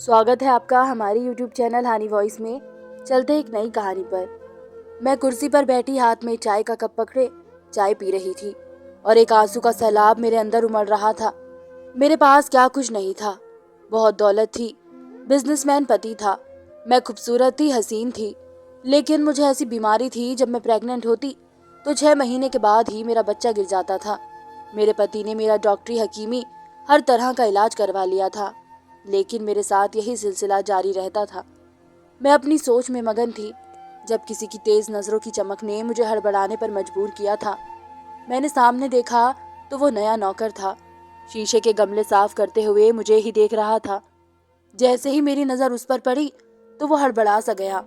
स्वागत है आपका हमारी यूट्यूब चैनल हानी वॉइस में। चलते एक नई कहानी पर। मैं कुर्सी पर बैठी हाथ में चाय का कप पकड़े चाय पी रही थी और एक आंसू का सैलाब मेरे अंदर उमड़ रहा था। मेरे पास क्या कुछ नहीं था। बहुत दौलत थी, बिजनेसमैन पति था, मैं खूबसूरत थी, हसीन थी, लेकिन मुझे ऐसी बीमारी थी जब मैं प्रेग्नेंट होती तो 6 महीने के बाद ही मेरा बच्चा गिर जाता था। मेरे पति ने मेरा डॉक्टरी हकीमी हर तरह का इलाज करवा लिया था, लेकिन मेरे साथ यही सिलसिला जारी रहता था। मैं अपनी सोच में मगन थी जब किसी की तेज नजरों की चमक ने मुझे हड़बड़ाने पर मजबूर किया था। मैंने सामने देखा तो वो नया नौकर था, शीशे के गमले साफ करते हुए मुझे ही देख रहा था। जैसे ही मेरी नजर उस पर पड़ी तो वो हड़बड़ा सा गया।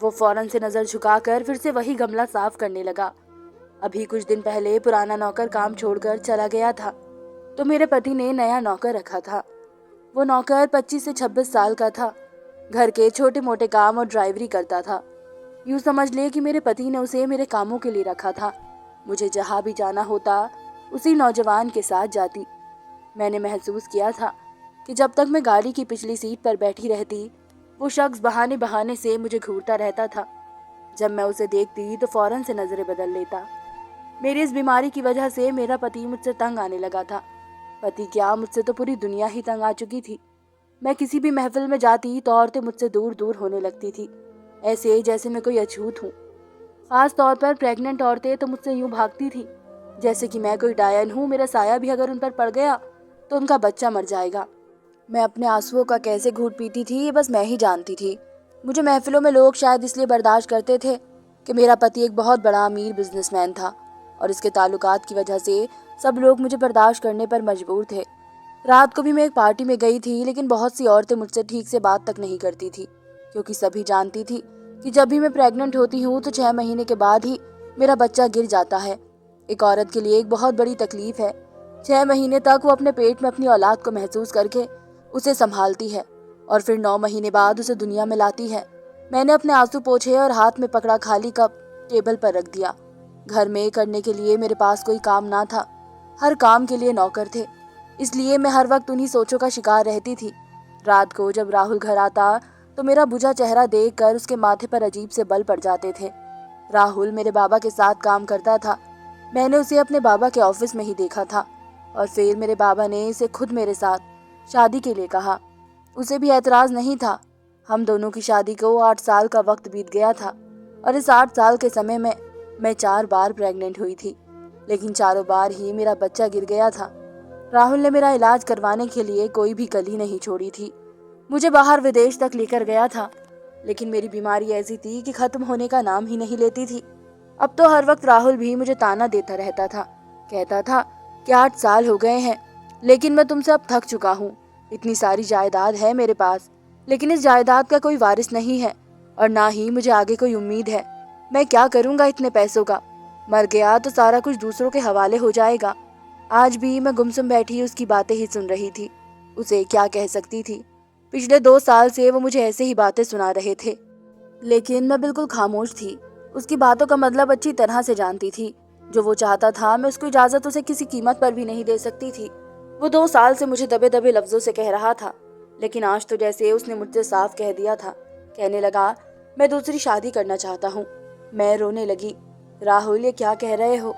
वो फौरन से नजर झुकाकर फिर से वही गमला साफ करने लगा। अभी कुछ दिन पहले पुराना नौकर काम छोड़कर चला गया था तो मेरे पति ने नया नौकर रखा था। वो नौकर 25 से 26 साल का था। घर के छोटे मोटे काम और ड्राइवरी करता था। यूं समझ ले कि मेरे पति ने उसे मेरे कामों के लिए रखा था। मुझे जहां भी जाना होता उसी नौजवान के साथ जाती। मैंने महसूस किया था कि जब तक मैं गाड़ी की पिछली सीट पर बैठी रहती वो शख्स बहाने बहाने से मुझे घूरता रहता था। जब मैं उसे देखती तो फौरन से नजरें बदल लेता। मेरी इस बीमारी की वजह से मेरा पति मुझसे तंग आने लगा था। पति क्या, मुझसे तो पूरी दुनिया ही तंग आ चुकी थी। मैं किसी भी महफिल में जाती तो औरतें मुझसे दूर दूर होने लगती थी, ऐसे जैसे मैं कोई अछूत हूँ। खास तौर पर प्रेग्नेंट औरतें तो मुझसे यूं भागती थी जैसे कि मैं कोई डायन हूँ। मेरा साया भी अगर उन पर पड़ गया तो उनका बच्चा मर जाएगा। मैं अपने आंसुओं का कैसे घूंट पीती थी ये बस मैं ही जानती थी। मुझे महफिलों में लोग शायद इसलिए बर्दाश्त करते थे कि मेरा पति एक बहुत बड़ा अमीर बिजनेसमैन था और इसके ताल्लुकात की वजह से सब लोग मुझे बर्दाश्त करने पर मजबूर थे। रात को भी मैं एक पार्टी में गई थी, लेकिन बहुत सी औरतें मुझसे ठीक से बात तक नहीं करती थी, क्योंकि सभी जानती थी कि जब भी मैं प्रेग्नेंट होती हूँ तो 6 महीने के बाद ही मेरा बच्चा गिर जाता है। एक औरत के लिए एक बहुत बड़ी तकलीफ है। 6 महीने तक वो अपने पेट में अपनी औलाद को महसूस करके उसे संभालती है और फिर 9 महीने बाद उसे दुनिया में लाती है। मैंने अपने आंसू पोंछे और हाथ में पकड़ा खाली कप टेबल पर रख दिया। घर में करने के लिए मेरे पास कोई काम ना था, हर काम के लिए नौकर थे, इसलिए मैं हर वक्त उन्हीं सोचों का शिकार रहती थी। रात को जब राहुल घर आता तो मेरा बुझा चेहरा देखकर उसके माथे पर अजीब से बल पड़ जाते थे। राहुल मेरे बाबा के साथ काम करता था। मैंने उसे अपने बाबा के ऑफिस में ही देखा था और फिर मेरे बाबा ने इसे खुद मेरे साथ शादी के लिए कहा। उसे भी एतराज नहीं था। हम दोनों की शादी को 8 साल का वक्त बीत गया था और इस 8 साल के समय में मैं 4 बार प्रेग्नेंट हुई थी, लेकिन चारों बार ही मेरा बच्चा गिर गया था। राहुल ने मेरा इलाज करवाने के लिए कोई भी कली नहीं छोड़ी थी। मुझे बाहर विदेश तक लेकर गया था, लेकिन मेरी बीमारी ऐसी थी कि खत्म होने का नाम ही नहीं लेती थी। अब तो हर वक्त राहुल भी मुझे ताना देता रहता था, कहता था कि 8 साल हो गए हैं, लेकिन मैं तुमसे अब थक चुका हूँ। इतनी सारी जायदाद है मेरे पास, लेकिन इस जायदाद का कोई वारिस नहीं है और ना ही मुझे आगे कोई उम्मीद है। मैं क्या करूँगा इतने पैसों का? मर गया तो सारा कुछ दूसरों के हवाले हो जाएगा। आज भी मैं गुमसुम बैठी उसकी बातें ही सुन रही थी। उसे क्या कह सकती थी? पिछले 2 साल से वो मुझे ऐसे ही बातें सुना रहे थे, लेकिन मैं बिल्कुल खामोश थी। उसकी बातों का मतलब अच्छी तरह से जानती थी। जो वो चाहता था मैं उसको इजाजत उसे किसी कीमत पर भी नहीं दे सकती थी। वो 2 साल से मुझे दबे दबे लफ्जों से कह रहा था, लेकिन आज तो जैसे उसने मुझसे साफ कह दिया था। कहने लगा, मैं दूसरी शादी करना चाहता हूँ। मैं रोने लगी। राहुल, ये क्या कह रहे हो?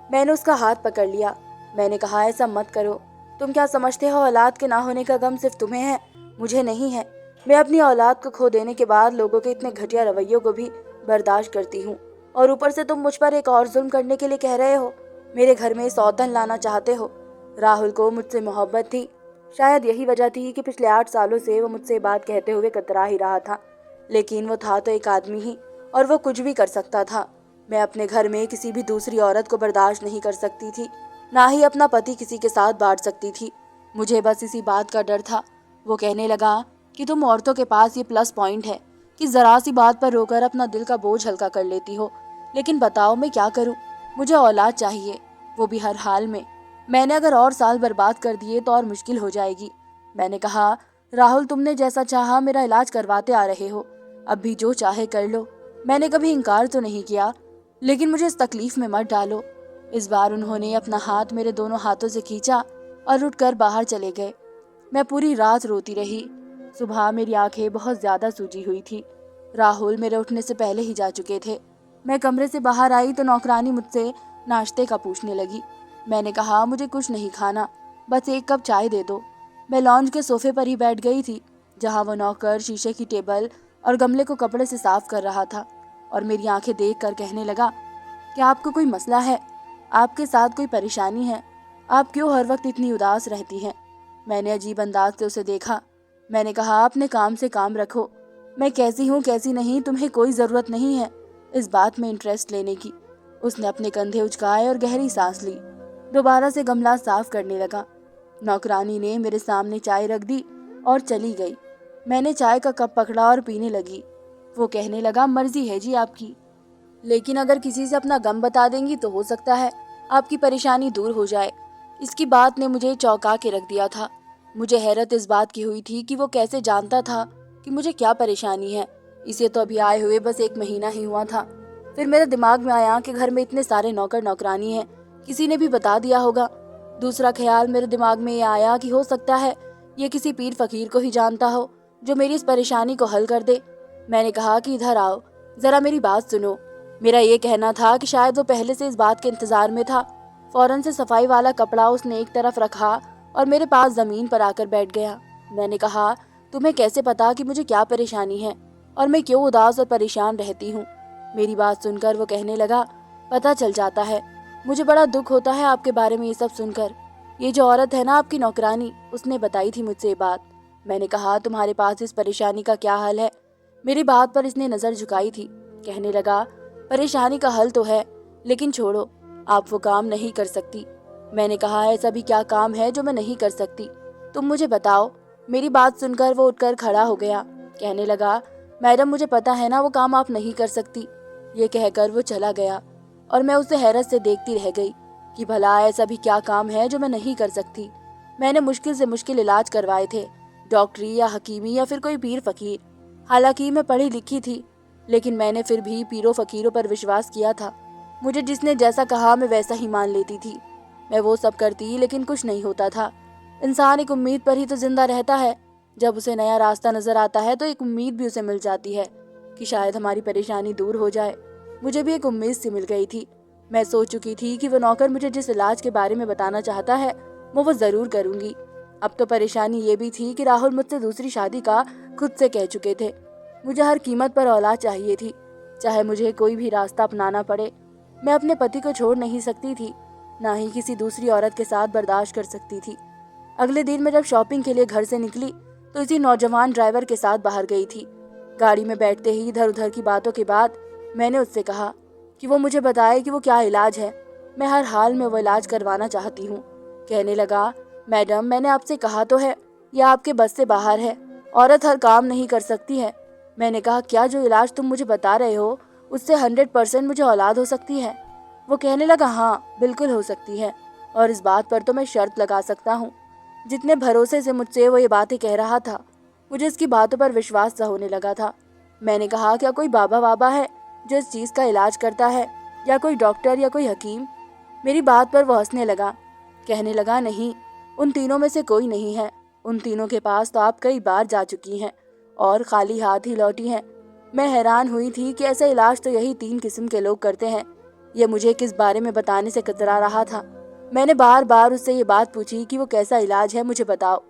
मैंने उसका हाथ पकड़ लिया। मैंने कहा, ऐसा मत करो। तुम क्या समझते हो औलाद के ना होने का गम सिर्फ तुम्हें है, मुझे नहीं है। मैं अपनी औलाद को खो देने के बाद लोगों के इतने घटिया रवैयों को भी बर्दाश्त करती हूँ, और ऊपर से तुम मुझ पर एक और जुल्म करने के लिए कह रहे हो। मेरे घर में सौतन लाना चाहते हो। राहुल को मुझसे मोहब्बत थी। शायद यही वजह थी कि पिछले 8 सालों से वो मुझसे बात कहते हुए कतरा ही रहा था, लेकिन वो था तो एक आदमी ही, और वो कुछ भी कर सकता था। मैं अपने घर में किसी भी दूसरी औरत को बर्दाश्त नहीं कर सकती थी, ना ही अपना पति किसी के साथ बांट सकती थी। मुझे बस इसी बात का डर था। वो कहने लगा कि तुम औरतों के पास ये प्लस पॉइंट है कि जरा सी बात पर रोकर अपना दिल का बोझ हल्का कर लेती हो, लेकिन बताओ मैं क्या करूं? मुझे औलाद चाहिए, वो भी हर हाल में। मैंने अगर और साल बर्बाद कर दिए तो और मुश्किल हो जाएगी। मैंने कहा, राहुल, तुमने जैसा चाहा मेरा इलाज करवाते आ रहे हो, अब भी जो चाहे कर लो। मैंने कभी इनकार तो नहीं किया, लेकिन मुझे इस तकलीफ में मत डालो। इस बार उन्होंने अपना हाथ मेरे दोनों हाथों से खींचा और उठकर बाहर चले गए। मैं पूरी रात रोती रही। सुबह मेरी आंखें बहुत ज़्यादा सूजी हुई थी। राहुल मेरे उठने से पहले ही जा चुके थे। मैं कमरे से बाहर आई तो नौकरानी मुझसे नाश्ते का पूछने लगी। मैंने कहा मुझे कुछ नहीं खाना, बस एक कप चाय दे दो। मैं लॉन्ज के सोफे पर ही बैठ गई थी, जहाँ वो नौकर शीशे की टेबल और गमले को कपड़े से साफ कर रहा था और मेरी आंखें देख कर कहने लगा, क्या आपको कोई मसला है? आपके साथ कोई परेशानी है? आप क्यों हर वक्त इतनी उदास रहती हैं? मैंने अजीब अंदाज से उसे देखा। मैंने कहा, अपने काम से काम रखो। मैं कैसी हूँ कैसी नहीं तुम्हें कोई ज़रूरत नहीं है इस बात में इंटरेस्ट लेने की। उसने अपने कंधे उचकाए और गहरी सांस ली। दोबारा से गमला साफ करने लगा। नौकरानी ने मेरे सामने चाय रख दी और चली गई। मैंने चाय का कप पकड़ा और पीने लगी। वो कहने लगा, मर्जी है जी आपकी, लेकिन अगर किसी से अपना गम बता देंगी तो हो सकता है आपकी परेशानी दूर हो जाए। इसकी बात ने मुझे चौंका के रख दिया था। मुझे हैरत इस बात की हुई थी कि वो कैसे जानता था कि मुझे क्या परेशानी है। इसे तो अभी आए हुए बस 1 महीना ही हुआ था। फिर मेरे दिमाग में आया कि घर में इतने सारे नौकर नौकरानी हैं, किसी ने भी बता दिया होगा। दूसरा ख्याल मेरे दिमाग में ये आया कि हो सकता है ये किसी पीर फकीर को ही जानता हो जो मेरी इस परेशानी को हल कर दे। मैंने कहा कि इधर आओ, ज़रा मेरी बात सुनो। मेरा ये कहना था कि शायद वो पहले से इस बात के इंतज़ार में था। फौरन से सफाई वाला कपड़ा उसने एक तरफ रखा और मेरे पास ज़मीन पर आकर बैठ गया। मैंने कहा, तुम्हें कैसे पता कि मुझे क्या परेशानी है और मैं क्यों उदास और परेशान रहती हूँ? मेरी बात सुनकर वो कहने लगा, पता चल जाता है। मुझे बड़ा दुख होता है आपके बारे में ये सब सुनकर। ये जो औरत है ना आपकी नौकरानी, उसने बताई थी मुझसे ये बात। मैंने कहा, तुम्हारे पास इस परेशानी का क्या हल है? मेरी बात पर इसने नज़र झुकाई थी। कहने लगा, परेशानी का हल तो है, लेकिन छोड़ो, आप वो काम नहीं कर सकती। मैंने कहा, ऐसा भी क्या काम है जो मैं नहीं कर सकती? तुम मुझे बताओ। मेरी बात सुनकर वो उठकर खड़ा हो गया। कहने लगा, मैडम मुझे पता है ना वो काम आप नहीं कर सकती। ये कहकर वो चला गया और मैं उसे हैरत से देखती रह गई कि भला ऐसा भी क्या काम है जो मैं नहीं कर सकती। मैंने मुश्किल से मुश्किल इलाज करवाए थे, डॉक्टरी या हकीमी या फिर कोई पीर फकीर। हालांकि मैं पढ़ी लिखी थी, लेकिन मैंने फिर भी पीरों फकीरों पर विश्वास किया था। मुझे जिसने जैसा कहा मैं वैसा ही मान लेती थी। मैं वो सब करती, लेकिन कुछ नहीं होता था। इंसान एक उम्मीद पर ही तो जिंदा रहता है। जब उसे नया रास्ता नजर आता है तो एक उम्मीद भी उसे मिल जाती है कि शायद हमारी परेशानी दूर हो जाए। मुझे भी एक उम्मीद सी मिल गई थी। मैं सोच चुकी थी कि वो नौकर मुझे जिस इलाज के बारे में बताना चाहता है वो ज़रूर करूंगी। अब तो परेशानी ये भी थी कि राहुल मुझसे दूसरी शादी का खुद से कह चुके थे। मुझे हर कीमत पर औलाद चाहिए थी, चाहे मुझे कोई भी रास्ता अपनाना पड़े। मैं अपने पति को छोड़ नहीं सकती थी, ना ही किसी दूसरी औरत के साथ बर्दाश्त कर सकती थी। अगले दिन मैं जब शॉपिंग के लिए घर से निकली तो इसी नौजवान ड्राइवर के साथ बाहर गई थी। गाड़ी में बैठते ही इधर उधर की बातों के बाद मैंने उससे कहा कि वो मुझे बताए कि वो क्या इलाज है। मैं हर हाल में वो इलाज करवाना चाहती हूँ। कहने लगा, मैडम मैंने आपसे कहा तो है, यह आपके बस से बाहर है। औरत हर काम नहीं कर सकती है। मैंने कहा, क्या जो इलाज तुम मुझे बता रहे हो उससे 100% मुझे औलाद हो सकती है? वो कहने लगा, हाँ बिल्कुल हो सकती है, और इस बात पर तो मैं शर्त लगा सकता हूँ। जितने भरोसे से मुझसे वो ये बातें कह रहा था, मुझे इसकी बातों पर विश्वास सा होने लगा था। मैंने कहा, क्या कोई बाबा वाबा है जो इस चीज़ का इलाज करता है, या कोई डॉक्टर या कोई हकीम? मेरी बात पर वो हंसने लगा। कहने लगा, नहीं, उन तीनों में से कोई नहीं है। उन तीनों के पास तो आप कई बार जा चुकी हैं और खाली हाथ ही लौटी हैं। मैं हैरान हुई थी कि ऐसा इलाज तो यही 3 किस्म के लोग करते हैं। ये मुझे किस बारे में बताने से कतरा रहा था। मैंने बार बार उससे ये बात पूछी कि वो कैसा इलाज है मुझे बताओ,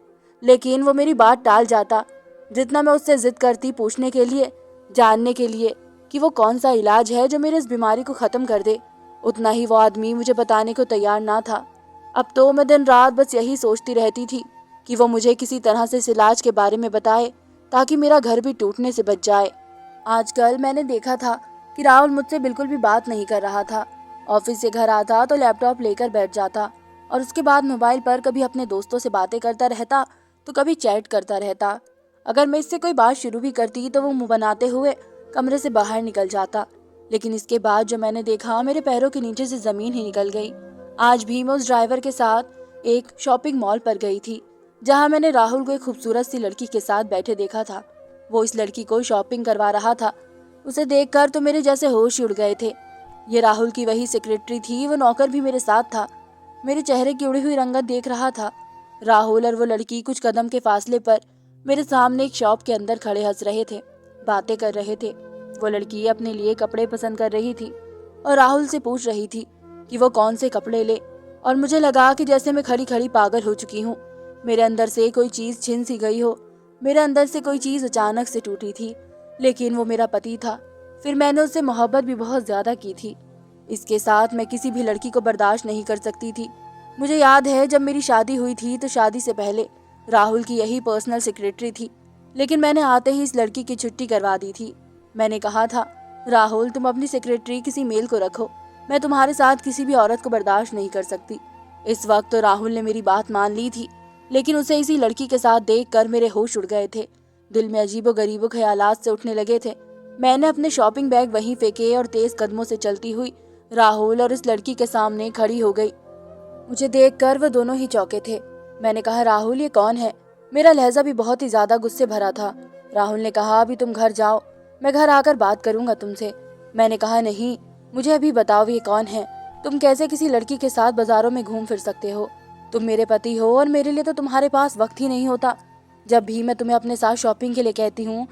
लेकिन वो मेरी बात टाल जाता। जितना मैं उससे जिद करती पूछने के लिए, जानने के लिए कि वो कौन सा इलाज है जो मेरे इस बीमारी को ख़त्म कर दे, उतना ही वो आदमी मुझे बताने को तैयार ना था। अब तो मैं दिन रात बस यही सोचती रहती थी कि वो मुझे किसी तरह से इस इलाज के बारे में बताए ताकि मेरा घर भी टूटने से बच जाए। आजकल मैंने देखा था कि राहुल मुझसे बिल्कुल भी बात नहीं कर रहा था। ऑफिस से घर आता तो लैपटॉप लेकर बैठ जाता और उसके बाद मोबाइल पर कभी अपने दोस्तों से बातें करता रहता तो कभी चैट करता रहता। अगर मैं इससे कोई बात शुरू भी करती तो वो मुंह बनाते हुए कमरे से बाहर निकल जाता। लेकिन इसके बाद जो मैंने देखा, मेरे पैरों के नीचे से ज़मीन ही निकल गई। आज भी मैं उस ड्राइवर के साथ एक शॉपिंग मॉल पर गई थी, जहां मैंने राहुल को एक खूबसूरत सी लड़की के साथ बैठे देखा था। वो इस लड़की को शॉपिंग करवा रहा था। उसे देखकर तो मेरे जैसे होश उड़ गए थे। ये राहुल की वही सेक्रेटरी थी। वो नौकर भी मेरे साथ था। मेरे चेहरे की उड़ी हुई रंगत देख रहा था। राहुल और वो लड़की कुछ कदम के फासले पर मेरे सामने एक शॉप के अंदर खड़े हंस रहे थे, बातें कर रहे थे। वो लड़की अपने लिए कपड़े पसंद कर रही थी और राहुल से पूछ रही थी कि वो कौन से कपड़े ले। और मुझे लगा कि जैसे मैं खड़ी खड़ी पागल हो चुकी हूँ। मेरे अंदर से कोई चीज़ छिन सी गई हो। मेरे अंदर से कोई चीज़ अचानक से टूटी थी। लेकिन वो मेरा पति था। फिर मैंने उससे मोहब्बत भी बहुत ज़्यादा की थी। इसके साथ मैं किसी भी लड़की को बर्दाश्त नहीं कर सकती थी। मुझे याद है जब मेरी शादी हुई थी तो शादी से पहले राहुल की यही पर्सनल सेक्रेटरी थी। लेकिन मैंने आते ही इस लड़की की छुट्टी करवा दी थी। मैंने कहा था, राहुल तुम अपनी सेक्रेटरी किसी मेल को रखो, मैं तुम्हारे साथ किसी भी औरत को बर्दाश्त नहीं कर सकती। इस वक्त तो राहुल ने मेरी बात मान ली थी, लेकिन उसे इसी लड़की के साथ देखकर मेरे होश उड़ गए थे। दिल में अजीबो गरीबो ख्यालात से उठने लगे थे। मैंने अपने शॉपिंग बैग वहीं फेंके और तेज कदमों से चलती हुई राहुल और इस लड़की के सामने खड़ी हो गई। मुझे देखकर वो दोनों ही चौंके थे। मैंने कहा, राहुल ये कौन है? मेरा लहजा भी बहुत ही ज्यादा गुस्से भरा था। राहुल ने कहा, अभी तुम घर जाओ, मैं घर आकर बात करूंगा तुमसे। मैंने कहा, नहीं, मुझे अभी बताओ ये कौन है? तुम कैसे किसी लड़की के साथ बाजारों में घूम फिर सकते हो? तुम मेरे पति हो और मेरे लिए तो तुम्हारे पास वक्त ही नहीं होता। जब भी मैं तुम्हें अपने साथ शॉपिंग के लिए कहती हूँ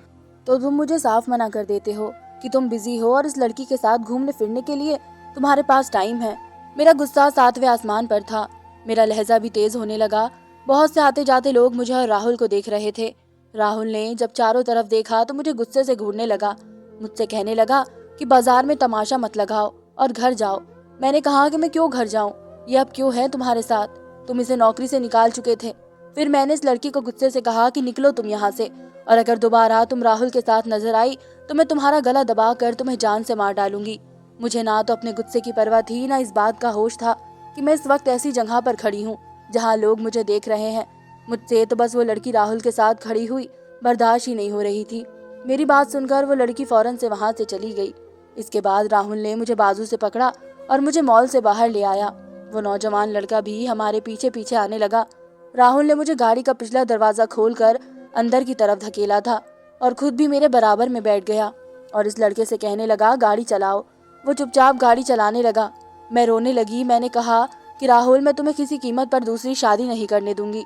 तो तुम मुझे साफ मना कर देते हो कि तुम बिजी हो और इस लड़की के साथ घूमने फिरने के लिए तुम्हारे पास टाइम है। मेरा गुस्सा 7वें आसमान पर था। मेरा लहजा भी तेज होने लगा। बहुत से आते जाते लोग मुझे और राहुल को देख रहे थे। राहुल ने जब चारों तरफ देखा तो मुझे गुस्से से घूरने लगा। मुझसे कहने लगा कि बाजार में तमाशा मत लगाओ और घर जाओ। मैंने कहा कि मैं क्यों घर जाऊं? ये अब क्यों है तुम्हारे साथ? तुम इसे नौकरी से निकाल चुके थे। फिर मैंने इस लड़की को गुस्से से कहा कि निकलो तुम यहाँ से, और अगर दोबारा तुम राहुल के साथ नजर आई तो मैं तुम्हारा गला दबा कर तुम्हें जान से मार डालूंगी। मुझे ना तो अपने गुस्से की परवाह थी, ना इस बात का होश था कि मैं इस वक्त ऐसी जगह पर खड़ी हूँ जहाँ लोग मुझे देख रहे हैं। मुझसे तो बस वो लड़की राहुल के साथ खड़ी हुई बर्दाश्त ही नहीं हो रही थी। मेरी बात सुनकर वो लड़की फौरन से वहां से चली गई। इसके बाद राहुल ने मुझे बाजू से पकड़ा और मुझे मॉल से बाहर ले आया। वो नौजवान लड़का भी हमारे पीछे पीछे आने लगा। राहुल ने मुझे गाड़ी का पिछला दरवाजा खोलकर अंदर की तरफ धकेला था और खुद भी मेरे बराबर में बैठ गया और इस लड़के से कहने लगा, गाड़ी चलाओ। वो चुपचाप गाड़ी चलाने लगा। मैं रोने लगी। मैंने कहा कि राहुल, मैं तुम्हें किसी कीमत पर दूसरी शादी नहीं करने दूंगी।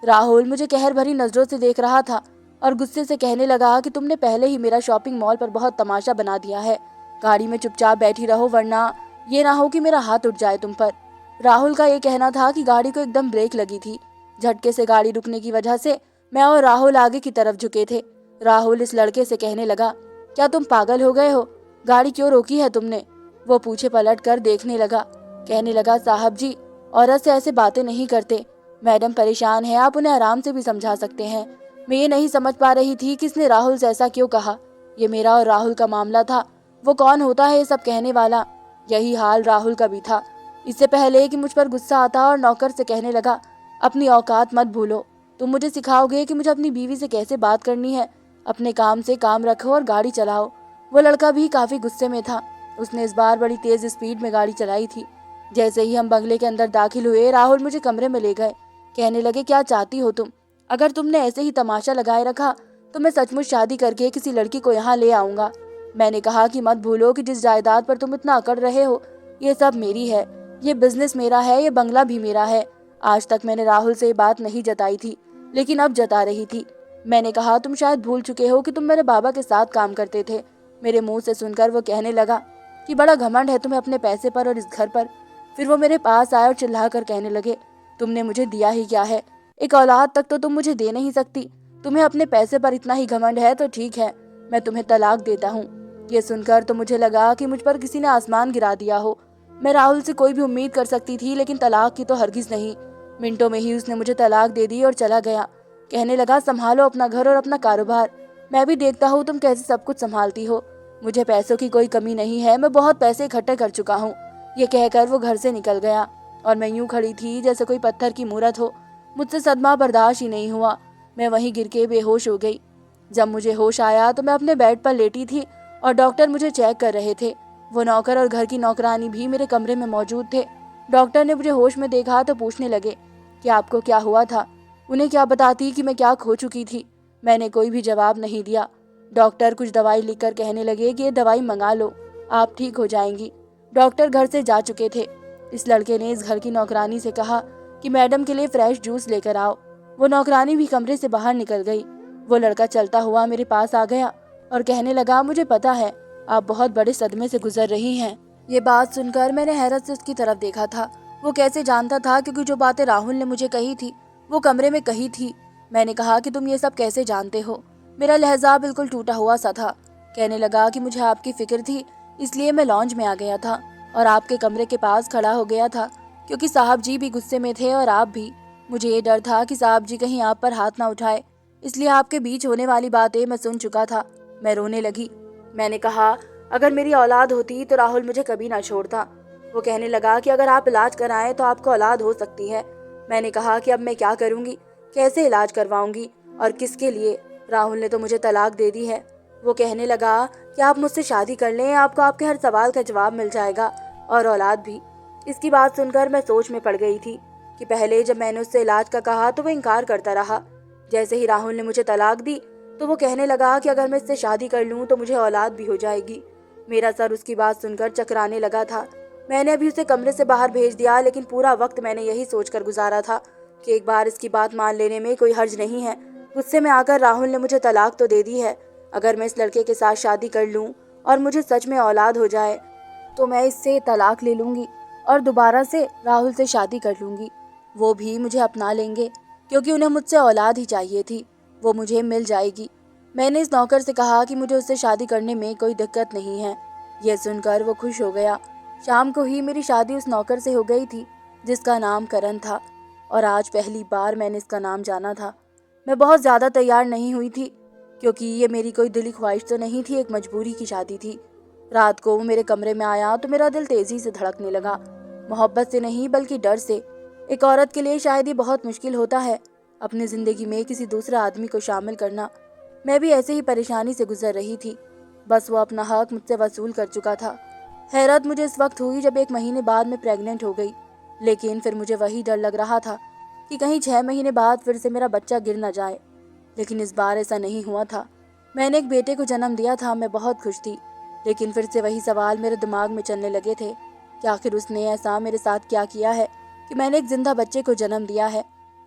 राहुल मुझे कहर भरी नजरों से देख रहा था और गुस्से से कहने लगा कि तुमने पहले ही मेरा शॉपिंग मॉल पर बहुत तमाशा बना दिया है। गाड़ी में चुपचाप बैठी रहो, वरना ये ना हो कि मेरा हाथ उठ जाए तुम पर। राहुल का ये कहना था कि गाड़ी को एकदम ब्रेक लगी थी। झटके से गाड़ी रुकने की वजह से मैं और राहुल आगे की तरफ झुके थे। राहुल इस लड़के से कहने लगा, क्या तुम पागल हो गए हो? गाड़ी क्यों रोकी है तुमने? वो पीछे पलट कर देखने लगा। कहने लगा, साहब जी, औरत से ऐसे बातें नहीं करते। मैडम परेशान है, आप उन्हें आराम से भी समझा सकते हैं। मैं ये नहीं समझ पा रही थी कि इसने राहुल से ऐसा क्यों कहा। ये मेरा और राहुल का मामला था। वो कौन होता है ये सब कहने वाला? यही हाल राहुल का भी था। इससे पहले कि मुझ पर गुस्सा आता और नौकर से कहने लगा, अपनी औकात मत भूलो। तुम मुझे सिखाओगे कि मुझे अपनी बीवी से कैसे बात करनी है। अपने काम से काम रखो और गाड़ी चलाओ। वो लड़का भी काफी गुस्से में था। उसने इस बार बड़ी तेज स्पीड में गाड़ी चलाई थी। जैसे ही हम बंगले के अंदर दाखिल हुए, राहुल मुझे कमरे में ले गए। कहने लगे, क्या चाहती हो तुम? अगर तुमने ऐसे ही तमाशा लगाए रखा तो मैं सचमुच शादी करके किसी लड़की को यहाँ ले आऊंगा। मैंने कहा कि मत भूलो कि जिस जायदाद पर तुम इतना अकड़ रहे हो, ये सब मेरी है। ये बिजनेस मेरा है, ये बंगला भी मेरा है। आज तक मैंने राहुल से ये बात नहीं जताई थी, लेकिन अब जता रही थी। मैंने कहा, तुम शायद भूल चुके हो कि तुम मेरे बाबा के साथ काम करते थे। मेरे मुंह से सुनकर वो कहने लगा कि बड़ा घमंड है तुम्हें अपने पैसे पर और इस घर पर। फिर वो मेरे पास आए और चिल्लाकर कहने लगे, तुमने मुझे दिया ही क्या है? एक औलाद तक तो तुम मुझे दे नहीं सकती। तुम्हें अपने पैसे पर इतना ही घमंड है तो ठीक है, मैं तुम्हें तलाक देता हूँ। ये सुनकर तो मुझे लगा कि मुझ पर किसी ने आसमान गिरा दिया हो। मैं राहुल से कोई भी उम्मीद कर सकती थी, लेकिन तलाक की तो हरगिज नहीं। मिनटों में ही उसने मुझे तलाक दे दी और चला गया। कहने लगा, संभालो अपना घर और अपना कारोबार। मैं भी देखता हूँ तुम कैसे सब कुछ संभालती हो। मुझे पैसों की कोई कमी नहीं है, मैं बहुत पैसे इकट्ठे कर चुका हूँ। ये कहकर वो घर से निकल गया और मैं यूं खड़ी थी जैसे कोई पत्थर की मूरत हो। मुझसे सदमा बर्दाश्त ही नहीं हुआ। मैं वहीं गिर के बेहोश हो गई। जब मुझे होश आया तो मैं अपने बेड पर लेटी थी और डॉक्टर मुझे चेक कर रहे थे। वो नौकर और घर की नौकरानी भी मेरे कमरे में मौजूद थे। डॉक्टर ने मुझे होश में देखा तो पूछने लगे कि आपको क्या हुआ था। उन्हें क्या बताती कि मैं क्या खो चुकी थी। मैंने कोई भी जवाब नहीं दिया। डॉक्टर कुछ दवाई लिखकर कहने लगे कि ये दवाई मंगा लो, आप ठीक हो जाएंगी। डॉक्टर घर से जा चुके थे। इस लड़के ने इस घर की नौकरानी से कहा कि मैडम के लिए फ्रेश जूस लेकर आओ। वो नौकरानी भी कमरे से बाहर निकल गई। वो लड़का चलता हुआ मेरे पास आ गया और कहने लगा, मुझे पता है आप बहुत बड़े सदमे से गुजर रही हैं। ये बात सुनकर मैंने हैरत से उसकी तरफ देखा था। वो कैसे जानता था, क्योंकि जो बातें राहुल ने मुझे कही थी वो कमरे में कही थी। मैंने कहा कि तुम ये सब कैसे जानते हो। मेरा लहजा बिल्कुल टूटा हुआ सा था। कहने लगा कि मुझे आपकी फिक्र थी, इसलिए मैं लॉन्ज में आ गया था और आपके कमरे के पास खड़ा हो गया था, क्योंकि साहब जी भी गुस्से में थे और आप भी। मुझे ये डर था कि साहब जी कहीं आप पर हाथ ना उठाए, इसलिए आपके बीच होने वाली बातें मैं सुन चुका था। मैं रोने लगी। मैंने कहा, अगर मेरी औलाद होती तो राहुल मुझे कभी ना छोड़ता। वो कहने लगा कि अगर आप इलाज कराएं तो आपको औलाद हो सकती है। मैंने कहा कि अब मैं क्या करूंगी, कैसे इलाज करवाऊंगी और किसके लिए? राहुल ने तो मुझे तलाक दे दी है। वो कहने लगा कि आप मुझसे शादी कर लें, आपको आपके हर सवाल का जवाब मिल जाएगा और औलाद भी। इसकी बात सुनकर मैं सोच में पड़ गई थी कि पहले जब मैंने उससे इलाज का कहा तो वो इनकार करता रहा। जैसे ही राहुल ने मुझे तलाक दी तो वो कहने लगा कि अगर मैं इससे शादी कर लूं तो मुझे औलाद भी हो जाएगी। मेरा सर उसकी बात सुनकर चकराने लगा था। मैंने अभी उसे कमरे से बाहर भेज दिया, लेकिन पूरा वक्त मैंने यही सोचकर गुजारा था कि एक बार इसकी बात मान लेने में कोई हर्ज नहीं है। गुस्से में आकर राहुल ने मुझे तलाक तो दे दी है। अगर मैं इस लड़के के साथ शादी कर लूं और मुझे सच में औलाद हो जाए तो मैं इससे तलाक ले लूंगी और दोबारा से राहुल से शादी कर लूंगी। वो भी मुझे अपना लेंगे, क्योंकि उन्हें मुझसे औलाद ही चाहिए थी। वो मुझे मिल जाएगी। मैंने इस नौकर से कहा कि मुझे उससे शादी करने में कोई दिक्कत नहीं है। यह सुनकर वो खुश हो गया। शाम को ही मेरी शादी उस नौकर से हो गई थी जिसका नाम करण था, और आज पहली बार मैंने इसका नाम जाना था। मैं बहुत ज़्यादा तैयार नहीं हुई थी, क्योंकि ये मेरी कोई दिली ख्वाहिश तो नहीं थी, एक मजबूरी की शादी थी। रात को वो मेरे कमरे में आया तो मेरा दिल तेजी से धड़कने लगा। मोहब्बत से नहीं बल्कि डर से। एक औरत के लिए शायद ये बहुत मुश्किल होता है, अपनी जिंदगी में किसी दूसरे आदमी को शामिल करना। मैं भी ऐसे ही परेशानी से गुजर रही थी। बस वो अपना हक मुझसे वसूल कर चुका था। हैरत मुझे इस वक्त हुई जब 1 महीने बाद मैं प्रेग्नेंट हो गई। लेकिन फिर मुझे वही डर लग रहा था कि कहीं 6 महीने बाद फिर से मेरा बच्चा गिर न जाए। लेकिन इस बार ऐसा नहीं हुआ था। मैंने एक बेटे को जन्म दिया था। मैं बहुत खुश थी। लेकिन फिर से वही सवाल मेरे दिमाग में चलने लगे थे कि आखिर उसने ऐसा मेरे साथ क्या किया है कि मैंने एक जिंदा बच्चे को जन्म दिया है।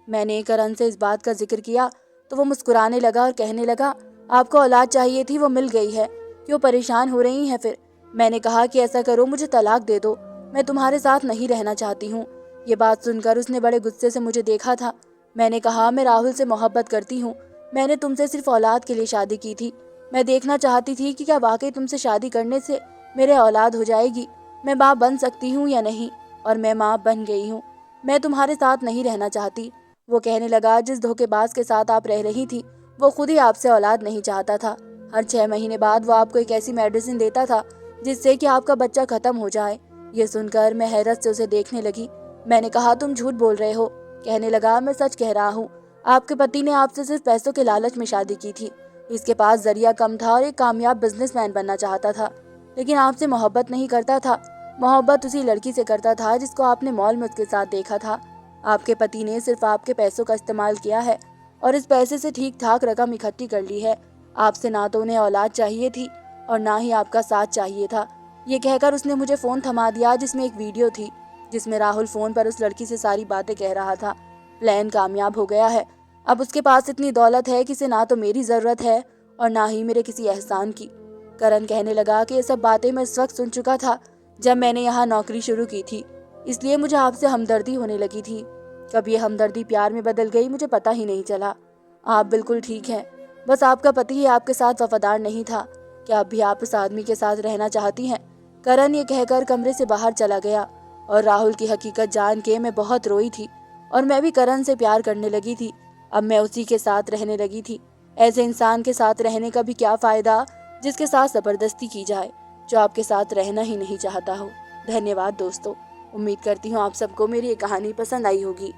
मैंने करण से इस बात का जिक्र किया तो वो मुस्कुराने लगा और कहने लगा, आपको औलाद चाहिए थी, वो मिल गई है, क्यों परेशान हो रही हैं फिर? मैंने कहा कि ऐसा करो, मुझे तलाक दे दो, मैं तुम्हारे साथ नहीं रहना चाहती हूँ। ये बात सुनकर उसने बड़े गुस्से से मुझे देखा था। मैंने कहा, मैं राहुल से मोहब्बत करती हूँ। मैंने तुमसे सिर्फ औलाद के लिए शादी की थी। मैं देखना चाहती थी कि क्या वाकई तुमसे शादी करने से मेरे औलाद हो जाएगी, मैं माँ बन सकती हूँ या नहीं। और मैं माँ बन गई हूँ। मैं तुम्हारे साथ नहीं रहना चाहती। वो कहने लगा, जिस धोखेबाज के साथ आप रह रही थी वो खुद ही आपसे औलाद नहीं चाहता था। हर 6 महीने बाद वो आपको एक ऐसी मेडिसिन देता था जिससे कि आपका बच्चा खत्म हो जाए। ये सुनकर मैं हैरत से उसे देखने लगी। मैंने कहा, तुम झूठ बोल रहे हो। कहने लगा, मैं सच कह रहा हूँ। आपके पति ने आपसे सिर्फ पैसों के लालच में शादी की थी। इसके पास जरिया कम था और एक कामयाब बिजनेसमैन बनना चाहता था, लेकिन आपसे मोहब्बत नहीं करता था। मोहब्बत उसी लड़की से करता था जिसको आपने मॉल में उसके साथ देखा था। आपके पति ने सिर्फ आपके पैसों का इस्तेमाल किया है और इस पैसे से ठीक ठाक रकम इकट्ठी कर ली है। आपसे ना तो उन्हें औलाद चाहिए थी और ना ही आपका साथ चाहिए था। ये कहकर उसने मुझे फ़ोन थमा दिया जिसमें एक वीडियो थी जिसमें राहुल फ़ोन पर उस लड़की से सारी बातें कह रहा था। प्लान कामयाब हो गया है। अब उसके पास इतनी दौलत है कि इसे ना तो मेरी ज़रूरत है और ना ही मेरे किसी एहसान की। करण कहने लगा कि ये सब बातें मैं इस वक्त सुन चुका था जब मैंने यहाँ नौकरी शुरू की थी, इसलिए मुझे आपसे हमदर्दी होने लगी थी। कब ये हमदर्दी प्यार में बदल गई मुझे पता ही नहीं चला। आप बिल्कुल ठीक हैं, बस आपका पति ही आपके साथ वफादार नहीं था। क्या अब भी आप उस आदमी के साथ रहना चाहती हैं? करण ये कहकर कमरे से बाहर चला गया और राहुल की हकीकत जान के मैं बहुत रोई थी और मैं भी करण से प्यार करने लगी थी। अब मैं उसी के साथ रहने लगी थी। ऐसे इंसान के साथ रहने का भी क्या फ़ायदा जिसके साथ ज़बरदस्ती की जाए, जो आपके साथ रहना ही नहीं चाहता हो। धन्यवाद दोस्तों। उम्मीद करती हूँ आप सबको मेरी ये कहानी पसंद आई होगी।